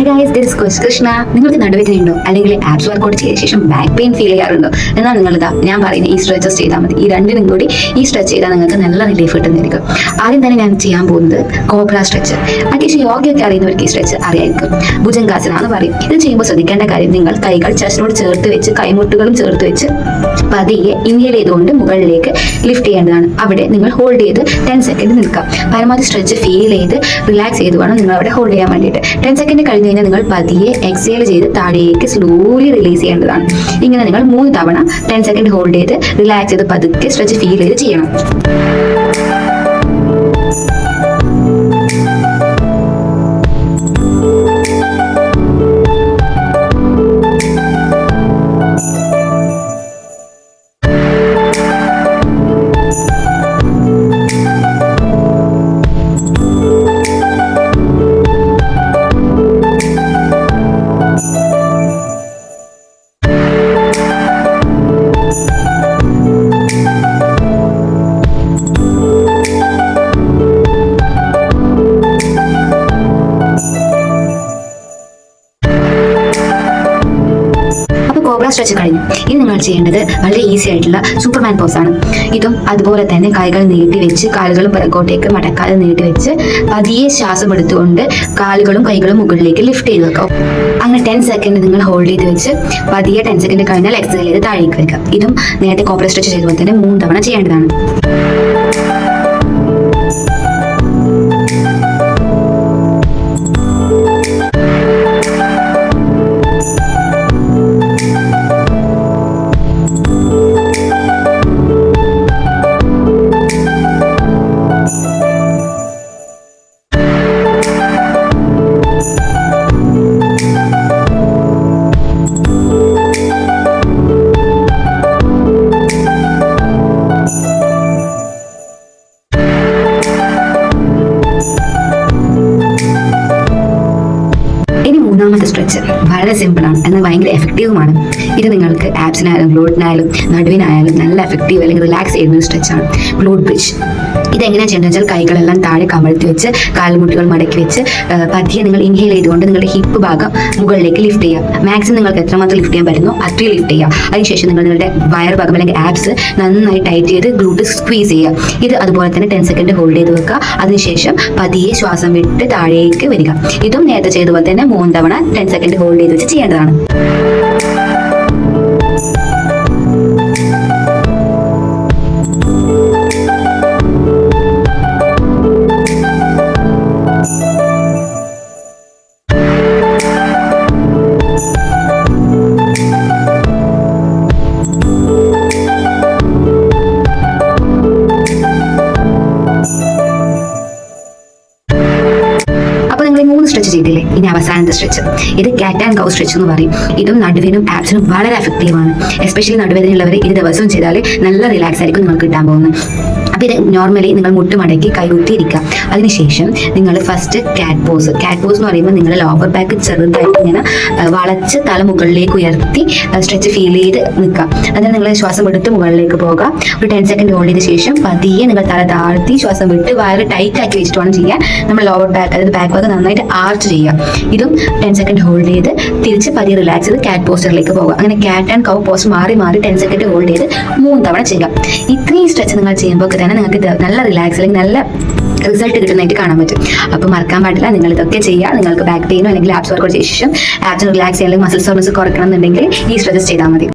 Hi guys, this is Krishna. നിങ്ങൾക്ക് നടുവേദനയുണ്ടോ അല്ലെങ്കിൽ apps workout ചെയ്ത ശേഷം ബാക്ക് പെയിൻ ഫീൽ ചെയ്യാറുണ്ടോ? എന്നാൽ നിങ്ങളിതാ ഞാൻ പറയുന്ന ഈ സ്ട്രെച്ചസ് ചെയ്താൽ മതി. ഈ രണ്ടിനും കൂടി ഈ സ്ട്രെച്ച് ചെയ്താൽ നിങ്ങൾക്ക് നല്ല റിലീഫ് കിട്ടുന്നതായിരിക്കും. ആദ്യം തന്നെ ഞാൻ ചെയ്യാൻ പോകുന്നത് കോബ്ര സ്ട്രെച്ച്. അത്യാവശ്യം യോഗയൊക്കെ അറിയുന്നവർക്ക് ഈ സ്ട്രെച്ച് അറിയായിരിക്കും. ഭുജംഗാസന എന്ന് പറയും. ഇത് ചെയ്യുമ്പോൾ ശ്രദ്ധിക്കേണ്ട കാര്യം, നിങ്ങൾ കൈകൾ ചെസ്റ്റിനോട് ചേർത്ത് വെച്ച് കൈമുട്ടുകളും ചേർത്ത് വെച്ച് പതിയെ ഇൻഹേൽ ചെയ്തുകൊണ്ട് മുകളിലേക്ക് ലിഫ്റ്റ് ചെയ്യേണ്ടതാണ്. അവിടെ നിങ്ങൾ ഹോൾഡ് ചെയ്ത് 10 സെക്കൻഡ് നിൽക്കാം. പരമാവധി സ്ട്രെച്ച് ഫീൽ ചെയ്ത് റിലാക്സ് ചെയ്ത് വേണം നിങ്ങൾ അവിടെ ഹോൾഡ് ചെയ്യാൻ വേണ്ടിയിട്ട്. 10 സെക്കൻഡ് കഴിഞ്ഞ് കഴിഞ്ഞാൽ നിങ്ങൾ പതിയെ എക്സേൽ ചെയ്ത് താഴേക്ക് സ്ലോലി റിലീസ് ചെയ്യേണ്ടതാണ്. ഇങ്ങനെ നിങ്ങൾ 3 തവണ 10 സെക്കൻഡ് ഹോൾഡ് ചെയ്ത് റിലാക്സ് ചെയ്ത് പതുക്കെ സ്ട്രെച്ച് ഫീൽ ചെയ്ത് ചെയ്യണം. കോബ്ര സ്ട്രെച്ച് കഴിഞ്ഞു. ഇനി നിങ്ങൾ ചെയ്യേണ്ടത് വളരെ ഈസി ആയിട്ടുള്ള സൂപ്പർമാൻ പോസ് ആണ്. ഇതും അതുപോലെ തന്നെ കൈകൾ നീട്ടി വെച്ച് കാലുകളും പിറകോട്ടേക്ക് മടക്കാതെ നീട്ടി വെച്ച് പതിയെ ശ്വാസം എടുത്തുകൊണ്ട് കാലുകളും കൈകളും മുകളിലേക്ക് ലിഫ്റ്റ് ചെയ്ത് വെക്കാം. അങ്ങനെ 10 സെക്കൻഡ് നിങ്ങൾ ഹോൾഡ് ചെയ്ത് വെച്ച് പതിയെ 10 സെക്കൻഡ് കഴിഞ്ഞാൽ എക്സേൽ ചെയ്ത് താഴേക്ക് വയ്ക്കാം. ഇതും നേരത്തെ കോബ്ര സ്ട്രെച്ച് ചെയ്തപോലെ തന്നെ 3 തവണ ചെയ്യേണ്ടതാണ്. മൂന്നാമത്തെ സ്ട്രെച്ച് വളരെ സിമ്പിളാണ്, എന്നാൽ ഭയങ്കര എഫക്റ്റീവുമാണ്. ഇത് നിങ്ങൾക്ക് ആപ്സിനായാലും ഗ്ലൂട്ടിനായാലും നടുവിനായാലും നല്ല എഫക്റ്റീവ് അല്ലെങ്കിൽ റിലാക്സ് ചെയ്യുന്ന ഒരു സ്ട്രെച്ചാണ് ഗ്ലൂട്ട് ബ്രിഡ്ജ്. ഇതെങ്ങനെയാണ് ചെയ്യേണ്ടത് വെച്ചാൽ കൈകളെല്ലാം താഴെ കമഴ്ത്തി വെച്ച് കാൽമുട്ടുകൾ മടക്കി വെച്ച് പതിയെ നിങ്ങൾ ഇൻഹേൽ ചെയ്തുകൊണ്ട് നിങ്ങളുടെ ഹിപ്പ് ഭാഗം മുകളിലേക്ക് ലിഫ്റ്റ് ചെയ്യുക. മാക്സിമം നിങ്ങൾക്ക് എത്രമാത്രം ലിഫ്റ്റ് ചെയ്യാൻ പറ്റുന്നോ അത്രയും ലിഫ്റ്റ് ചെയ്യുക. അതിനുശേഷം നിങ്ങൾ നിങ്ങളുടെ വയർ ഭാഗം അല്ലെങ്കിൽ ആപ്സ് നന്നായി ടൈറ്റ് ചെയ്ത് ഗ്ലൂട്ട് സ്ക്വീസ് ചെയ്യുക. ഇത് അതുപോലെ തന്നെ 10 സെക്കൻഡ് ഹോൾഡ് ചെയ്ത് വെക്കുക. അതിനുശേഷം പതിയെ ശ്വാസം വിട്ട് താഴേക്ക് വരിക. ഇതും നേരത്തെ ചെയ്തതുപോലെ തന്നെ 3 തവണ 10 സെക്കൻഡ് ഹോൾഡ് ചെയ്ത് വെച്ച് ചെയ്യേണ്ടതാണ്. നിങ്ങൾ 3 സ്ട്രെച്ച് ചെയ്തില്ലേ, ഇനി അവസാനത്തെ സ്ട്രെച്ച്. ഇത് കാറ്റ് ആൻഡ് കൗ സ്ട്രെച്ച് എന്ന് പറയും. ഇതും നടുവിനും ആപ്സിനും വളരെ എഫക്റ്റീവാണ്. എസ്പെഷ്യലി നടുവേദനയുള്ളവർ ഇത് ദിവസവും ചെയ്താൽ നല്ല റിലാക്സ് ആയിരിക്കും നിങ്ങൾക്ക് കിട്ടാൻ പോകുന്നത്. അപ്പോൾ ഇത് നോർമലി നിങ്ങൾ മുട്ടുമടക്കി കൈകുത്തിയിരിക്കുക. അതിനുശേഷം നിങ്ങൾ ഫസ്റ്റ് കാറ്റ് പോസ് എന്ന് പറയുമ്പോൾ നിങ്ങൾ ലോവർ ബാക്ക് ചെറുതായിട്ട് ഇങ്ങനെ വളച്ച് തല മുകളിലേക്ക് ഉയർത്തി സ്ട്രെച്ച് ഫീൽ ചെയ്ത് നിൽക്കുക. അതിന് നിങ്ങൾ ശ്വാസം എടുത്ത് മുകളിലേക്ക് പോകുക. ഒരു 10 സെക്കൻഡ് ഹോൾഡ് ചെയ്ത ശേഷം പതിയെ നിങ്ങൾ തല താഴ്ത്തി ശ്വാസം വിട്ട് വയറ് ടൈറ്റ് ആക്കി വെച്ചിട്ട് വേണം ചെയ്യാൻ. നമ്മൾ ലോവർ ബാക്ക്, അതായത് ബാക്ക് ഭാഗം നന്നായിട്ട് ആർച്ച് ചെയ്യുക. ഇതും 10 സെക്കൻഡ് ഹോൾഡ് ചെയ്ത് തിരിച്ച് പതിയെ റിലാക്സ് ചെയ്ത് കാറ്റ് പോസ്റ്ററിലേക്ക് പോകുക. അങ്ങനെ കാറ്റ് ആൻഡ് കൗ പോസ്റ്റ് മാറി 10 സെക്കൻഡ് ഹോൾഡ് ചെയ്ത് 3 തവണ ചെയ്യുക. ഇത്രയും സ്ട്രെച്ച് നിങ്ങൾ ചെയ്യുമ്പോൾ തന്നെ നിങ്ങൾക്ക് നല്ല റിലാക്സ് അല്ലെങ്കിൽ നല്ല റിസൾട്ട് കിട്ടുന്നതായിട്ട് കാണാൻ പറ്റും. അപ്പോൾ മറക്കാൻ പാടില്ല, നിങ്ങൾ ഇതൊക്കെ ചെയ്യുക. നിങ്ങൾക്ക് ബാക്ക് പെയിനോ അല്ലെങ്കിൽ ആപ്സ് വർക്കൗട്ട് ചെയ്ത ശേഷം ആപ്സിന് റിലാക്സ് ചെയ്യാൻ അല്ലെങ്കിൽ മസിൽ സോർനെസ് കുറയ്ക്കണം എന്നുണ്ടെങ്കിൽ ഈ സ്ട്രെച്ചസ് ചെയ്താൽ മതി.